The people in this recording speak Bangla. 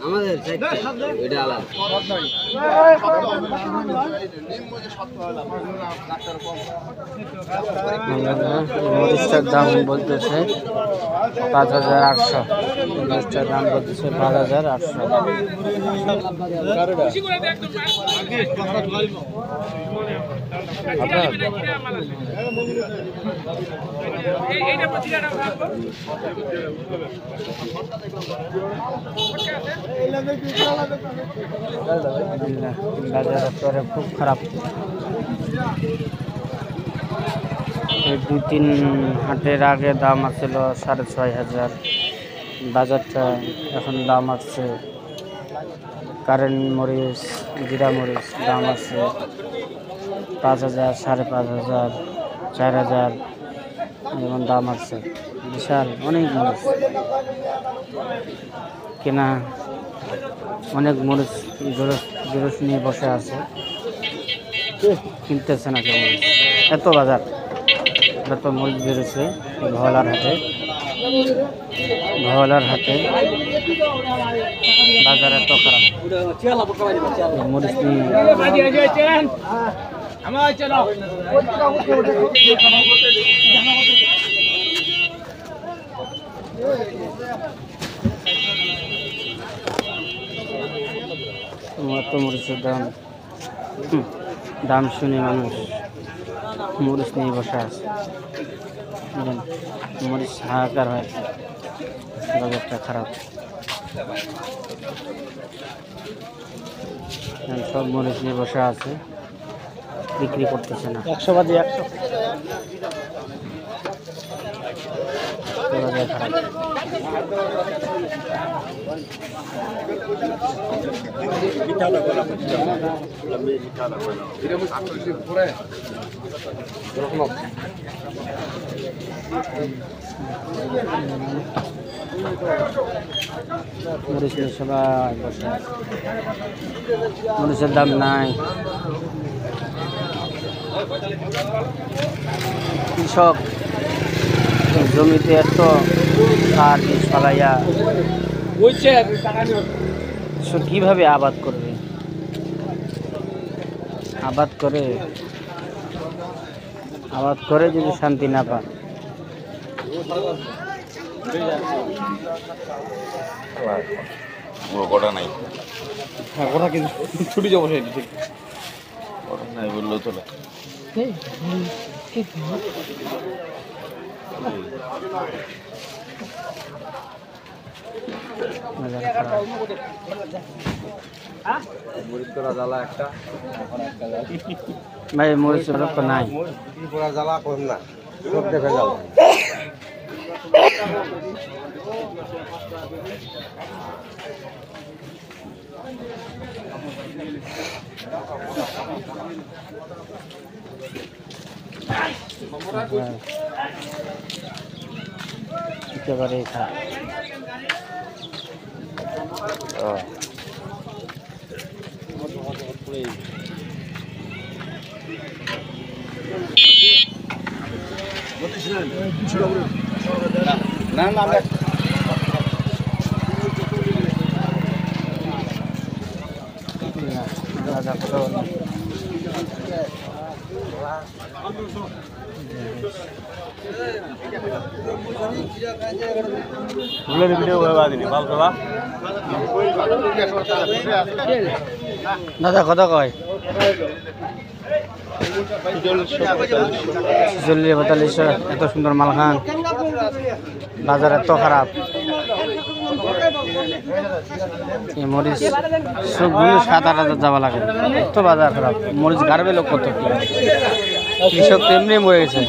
আমাদের এটা আলাদা মরিচটার দাম বলতেছে 5,800। মরিচটার দাম বলতেছে 5,800। বাজারের খুব খারাপ। এই 2-3 হাটের আগে দাম আছিল 6,500। বাজারটা এখন দাম আছে কারেন্ট মরিচ, জিরা মরিচ দাম আছে 5,000, 5,500, 4,000 যেমন দাম আছে। বিশাল অনেক মরিচ কেনা, অনেক মরিচ জোরস নিয়ে বসে আছে, কিনতেছে না কেউ মরিচ। এত বাজার, এত মরিচ বেরোছে ভোলার হাটে। ভোলার হাটে বাজার এত খারাপ, মরিচ নিয়ে এত মরিচের দাম শুনে মানুষ মরিচ নিয়ে বসে আছে। মরিচ হাহাকার হয়, বাজারটা খারাপ। সব মরিচ নিয়ে বসে আছে, বিক্রি করতেছে না। 100 বাজে 100 বাজার খারাপ। মরিচ নিয়ে সবাই বসে আছে, মরিচের দাম নাই। কৃষক জমিতে এত সার বীজ ফলাইয়া কিভাবে আবাদ করবে? আবাদ করে যদি শান্তি না পায়, কটা নাই। হ্যাঁ, কথা কিন্তু ছুটি যাবো, সেই ঠিক কটা নাই বললেও চলে। মরিচ করা জ্বালা একটা ভাই, মরিচের তো নাই। করা জ্বালা কম না, সব দেখে যাও। একেবারে না না দাদা কত কয়? 46-42। এত সুন্দর মাল খান, বাজার এত খারাপ। এই মরিচ সবগুলো 7-8 হাজার যাওয়া লাগে, এত বাজার খারাপ। মরিচ গাড়বে লোক কত, কৃষক তো এমনি মরে গেছে।